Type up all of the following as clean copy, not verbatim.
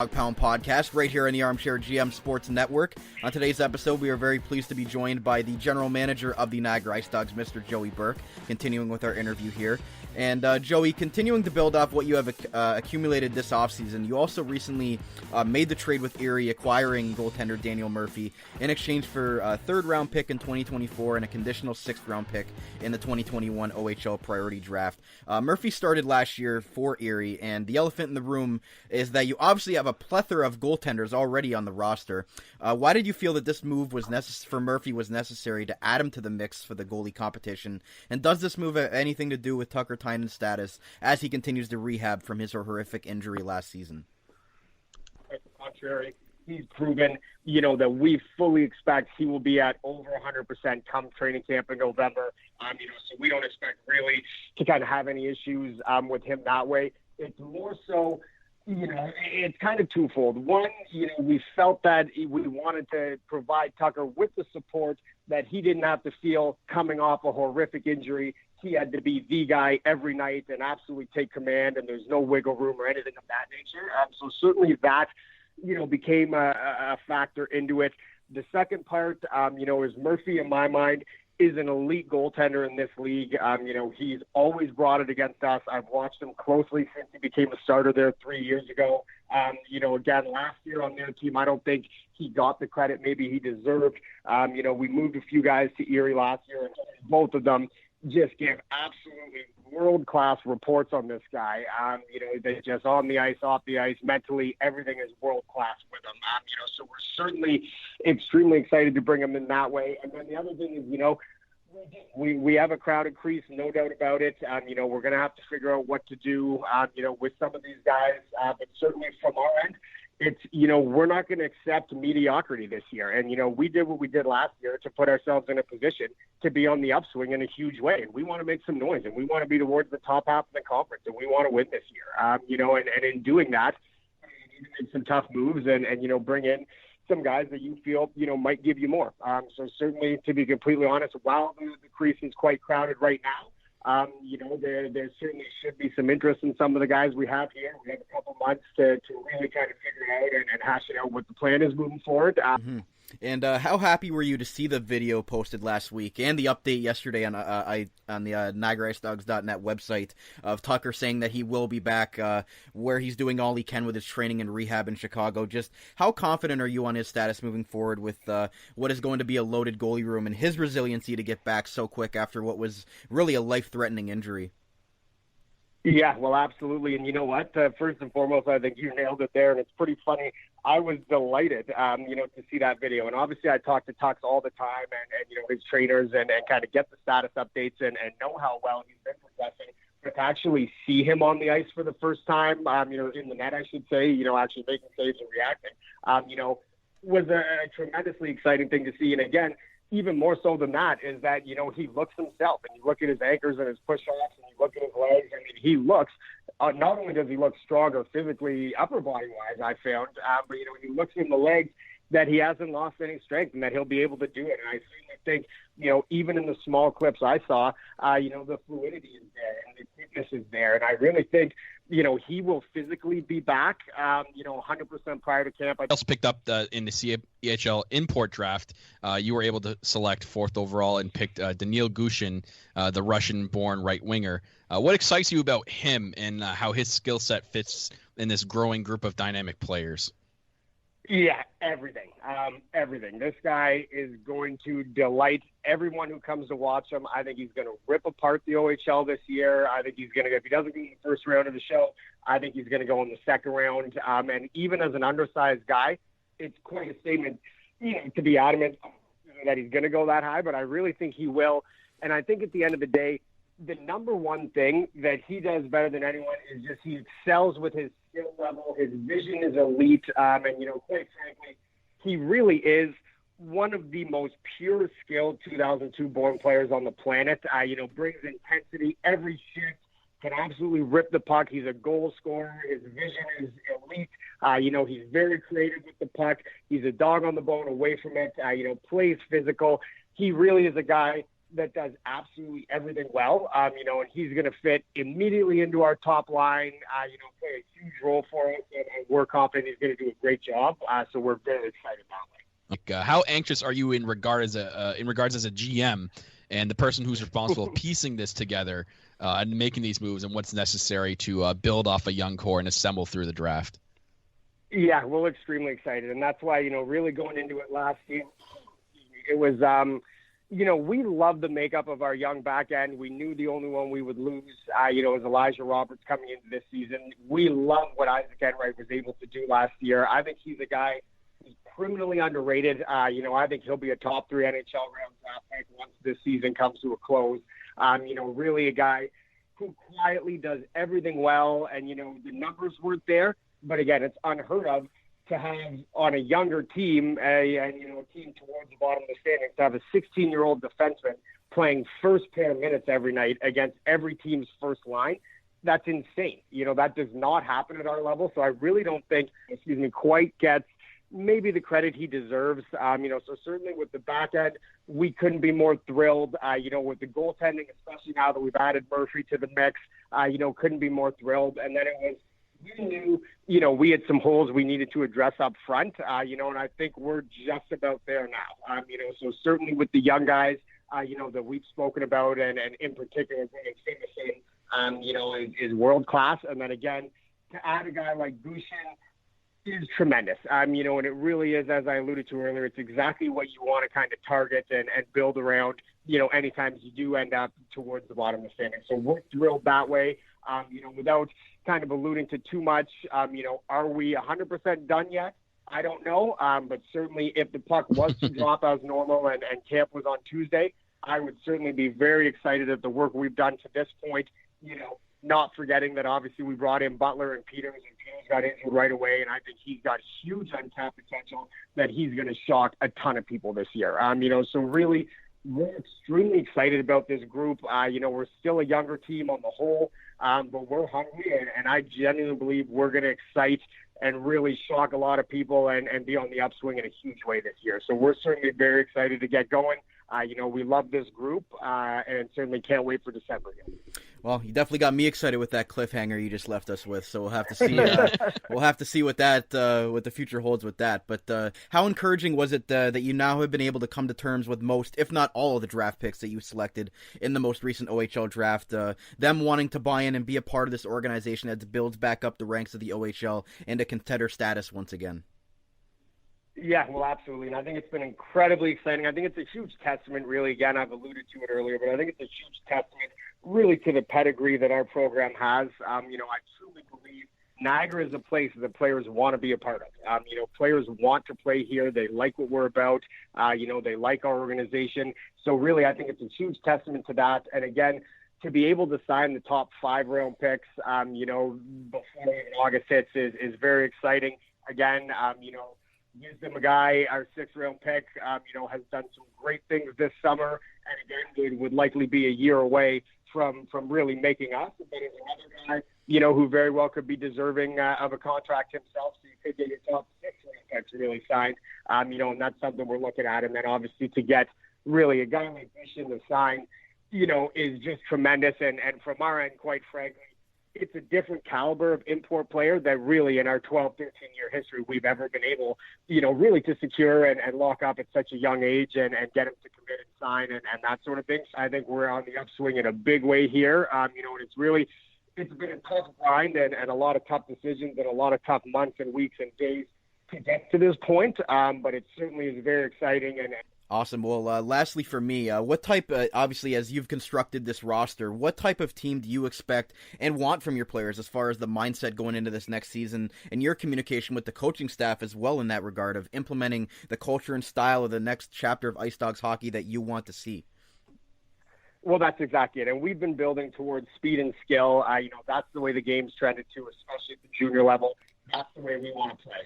Dog Pound podcast right here in the Armchair GM Sports Network. On today's episode, we are very pleased to be joined by the general manager of the Niagara Ice Dogs, Mr. Joey Burke, continuing with our interview here. And Joey, continuing to build off what you have accumulated this offseason, you also recently made the trade with Erie, acquiring goaltender Daniel Murphy in exchange for a third-round pick in 2024 and a conditional sixth-round pick in the 2021 OHL Priority Draft. Murphy started last year for Erie, and the elephant in the room is that you obviously have a plethora of goaltenders already on the roster. Why did you feel that this move was for Murphy was necessary to add him to the mix for the goalie competition? And does this move have anything to do with Tucker Tynan's status as he continues to rehab from his horrific injury last season? Quite the contrary. He's proven, that we fully expect he will be at over 100% come training camp in November. So we don't expect really to kind of have any issues with him that way. It's more so, it's kind of twofold. One, we felt that we wanted to provide Tucker with the support that he didn't have to feel coming off a horrific injury. He had to be the guy every night and absolutely take command, and there's no wiggle room or anything of that nature. So certainly that, became a factor into it. The second part, is Murphy, in my mind, is an elite goaltender in this league. He's always brought it against us. I've watched him closely since he became a starter there 3 years ago. Again, last year on their team, I don't think he got the credit maybe he deserved. We moved a few guys to Erie last year, and both of them just give absolutely world-class reports on this guy. They just on the ice, off the ice, mentally, everything is world-class with him. So we're certainly extremely excited to bring him in that way. And then the other thing is, we have a crowded crease, no doubt about it. We're going to have to figure out what to do, with some of these guys. But certainly from our end, it's, we're not going to accept mediocrity this year. And, we did what we did last year to put ourselves in a position to be on the upswing in a huge way. And we want to make some noise, and we want to be towards the top half of the conference, and we want to win this year. And in doing that, you make some tough moves and bring in some guys that you feel, might give you more. So certainly, to be completely honest, while the crease is quite crowded right now, there certainly should be some interest in some of the guys we have here. We have a couple months to really kind of figure it out and hash it out what the plan is moving forward. And how happy were you to see the video posted last week and the update yesterday on the NiagaraIceDogs.net website of Tucker saying that he will be back, where he's doing all he can with his training and rehab in Chicago? Just how confident are you on his status moving forward with what is going to be a loaded goalie room and his resiliency to get back so quick after what was really a life-threatening injury? Yeah, well, absolutely. And you know what? First and foremost, I think you nailed it there. And it's pretty funny. I was delighted, to see that video. And obviously I talk to Tux all the time and his trainers and kind of get the status updates and know how well he's been progressing. But to actually see him on the ice for the first time, in the net, I should say, actually making saves and reacting, was a tremendously exciting thing to see. And again, even more so than that is that, he looks himself, and you look at his anchors and his push-offs and you look at his legs. I mean, he looks, not only does he look stronger physically, upper body-wise, I found, but, he looks in the legs that he hasn't lost any strength and that he'll be able to do it. And I certainly think, even in the small clips I saw, the fluidity is there and the quickness is there. And I really think, he will physically be back, 100% prior to camp. Also picked up in the CHL import draft. You were able to select 4th overall and picked Daniil Gushin, the Russian-born right winger. What excites you about him and how his skill set fits in this growing group of dynamic players? Yeah, everything. Everything. This guy is going to delight everyone who comes to watch him. I think he's going to rip apart the OHL this year. I think he's going to, if he doesn't go in the first round of the show, I think he's going to go in the second round. And even as an undersized guy, it's quite a statement, to be adamant that he's going to go that high, but I really think he will. And I think at the end of the day, the number one thing that he does better than anyone is just he excels with his skill level. His vision is elite. And, quite frankly, he really is one of the most pure skilled 2002 born players on the planet. Brings intensity every shift, can absolutely rip the puck. He's a goal scorer. His vision is elite. He's very creative with the puck. He's a dog on the bone away from it. Plays physical. He really is a guy that does absolutely everything well, and he's going to fit immediately into our top line, play a huge role for us, and we're confident he's going to do a great job. So we're very excited that way. Like, how anxious are you in regards as a GM and the person who's responsible for piecing this together and making these moves and what's necessary to build off a young core and assemble through the draft? Yeah, we're extremely excited, and that's why really going into it last year, it was we love the makeup of our young back end. We knew the only one we would lose, was Elijah Roberts coming into this season. We love what Isaac Enright was able to do last year. I think he's a guy who's criminally underrated. I think he'll be a top 3 NHL round draft pick once this season comes to a close. Really a guy who quietly does everything well, and, the numbers weren't there. But again, it's unheard of to have on a younger team, a team towards the bottom of the standings, to have a 16-year-old defenseman playing first pair minutes every night against every team's first line. That's insane. That does not happen at our level. So I really don't think, quite gets maybe the credit he deserves. So certainly with the back end, we couldn't be more thrilled. With the goaltending, especially now that we've added Murphy to the mix, couldn't be more thrilled. And then it was, we knew, we had some holes we needed to address up front, and I think we're just about there now. So certainly with the young guys, that we've spoken about, and in particular, is world class. And then again, to add a guy like Gushin is tremendous. And it really is, as I alluded to earlier, it's exactly what you want to kind of target and build around, anytime you do end up towards the bottom of the standing. So we're thrilled that way. Without kind of alluding to too much, are we 100% done yet? I don't know. But certainly if the puck was to drop as normal and camp was on Tuesday, I would certainly be very excited at the work we've done to this point, not forgetting that obviously we brought in Butler and Peters, and Peters got injured right away, and I think he's got huge untapped potential that he's going to shock a ton of people this year. So really, we're extremely excited about this group. We're still a younger team on the whole, but we're hungry, and I genuinely believe we're going to excite and really shock a lot of people and be on the upswing in a huge way this year. So we're certainly very excited to get going. We love this group, and certainly can't wait for December again. Well, you definitely got me excited with that cliffhanger you just left us with. So we'll have to see. We'll have to see what the future holds with that. But how encouraging was it that you now have been able to come to terms with most, if not all, of the draft picks that you selected in the most recent OHL draft? Them wanting to buy in and be a part of this organization that builds back up the ranks of the OHL into contender status once again. Yeah, well, absolutely. And I think it's been incredibly exciting. I think it's a huge testament, really. Again, I've alluded to it earlier, but I think it's a huge testament really to the pedigree that our program has. I truly believe Niagara is a place that players want to be a part of. Players want to play here. They like what we're about. They like our organization. So really, I think it's a huge testament to that. And again, to be able to sign the top 5 round picks, before even August hits is very exciting. Again, Wisdom, a guy, our 6th round pick, has done some great things this summer, and again, would likely be a year away from really making us. But there's another guy, who very well could be deserving of a contract himself, so you could get your top 6 round picks really signed, and that's something we're looking at. And then obviously to get really a guy like Mission to sign, is just tremendous. And from our end, quite frankly, it's a different caliber of import player that really in our 12, 13-year history we've ever been able, really to secure and lock up at such a young age and get him to commit and sign and that sort of thing. I think we're on the upswing in a big way here. And it's been a tough grind and a lot of tough decisions and a lot of tough months and weeks and days to get to this point. But it certainly is very exciting. And awesome. Well, lastly for me, what type, obviously, as you've constructed this roster, what type of team do you expect and want from your players as far as the mindset going into this next season and your communication with the coaching staff as well in that regard of implementing the culture and style of the next chapter of Ice Dogs hockey that you want to see? Well, that's exactly it. And we've been building towards speed and skill. That's the way the game's trended to, especially at the junior level. That's the way we want to play.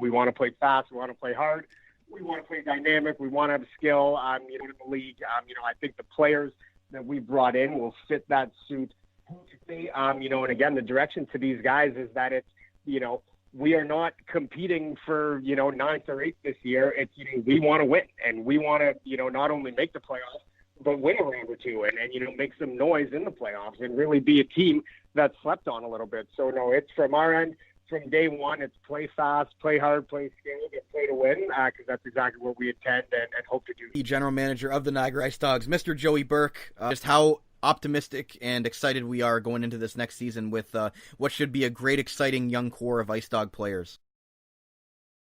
We want to play fast. We want to play hard. We want to play dynamic. We want to have skill, in the league. I think the players that we brought in will fit that suit perfectly. And again, the direction to these guys is that it's, we are not competing for, 9th or 8th this year. It's, we want to win and we want to, not only make the playoffs, but win a round or two and make some noise in the playoffs and really be a team that slept on a little bit. So, no, it's from our end. From day one, it's play fast, play hard, play skilled, and play to win, because that's exactly what we intend and hope to do. The general manager of the Niagara Ice Dogs, Mr. Joey Burke, just how optimistic and excited we are going into this next season with what should be a great, exciting young core of Ice Dog players.